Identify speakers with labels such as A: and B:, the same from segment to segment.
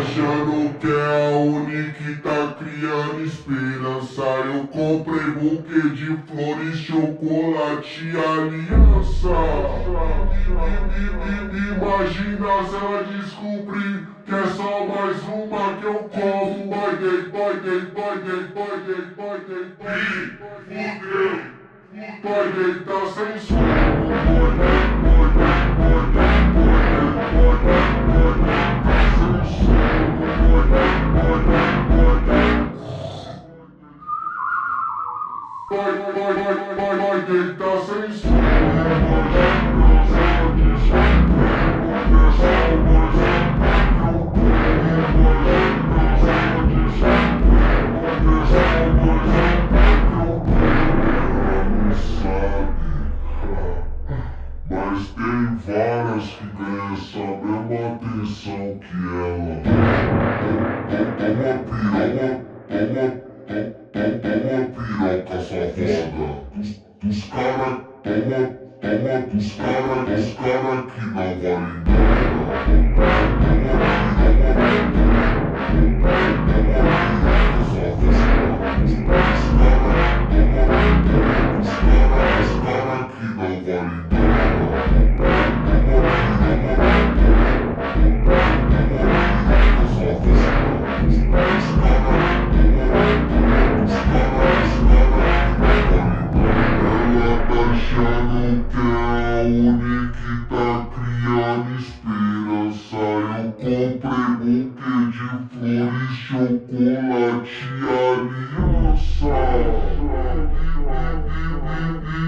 A: achando que é a única que tá criando esperança. Eu comprei buquê de flores, chocolate e aliança. Imagina se ela descobrir que é só mais uma que eu como. Vai gay, vai gay, vai gay, vai gay, vai gay, vai gay. Fudeu. Vai gay, tá sem som. Vai gay, vai gay, vai gay, vai gay, vai gay, tá sem som. Vai gay, vai gay, vai gay. Vai gay, tá sem som. Vai gay, cansada de sofrer. É só mais um que eu como. Vai gay, cansada de sofrer. É só mais um que eu como. Sabe, mas tem várias que ganham essa mesma atenção que ela. Toma piroca safada. Dos cara, dos cara que não valem nada. Achando que é a única que tá criando esperança. Eu comprei buquê de flores, chocolate e aliança.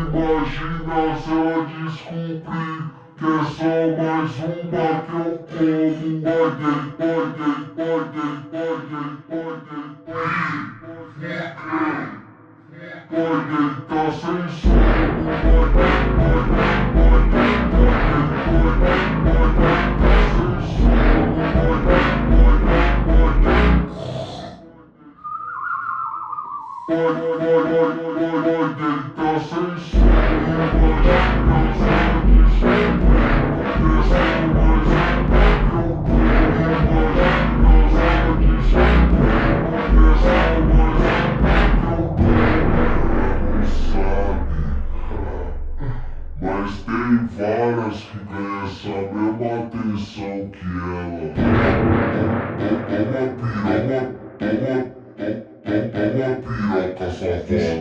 A: Imagina se ela descobrir que é só mais uma que eu como. Vai gay, vai gay, vai gay, vai gay, vai gay. Vai gay, tá sem som. Vai gay, vai gay, vai gay, vai gay, vai gay, tá sem som. Vai gay, vai gay, vai gay. Vai gay, tá sem som. Vai gay, cansada de sofrer. É só mais uma que eu como. Vai gay, cansada de sofrer. É só mais uma que eu como. Sabe, mas tem várias que ganham essa mesma atenção que ela. Toma piroca safada.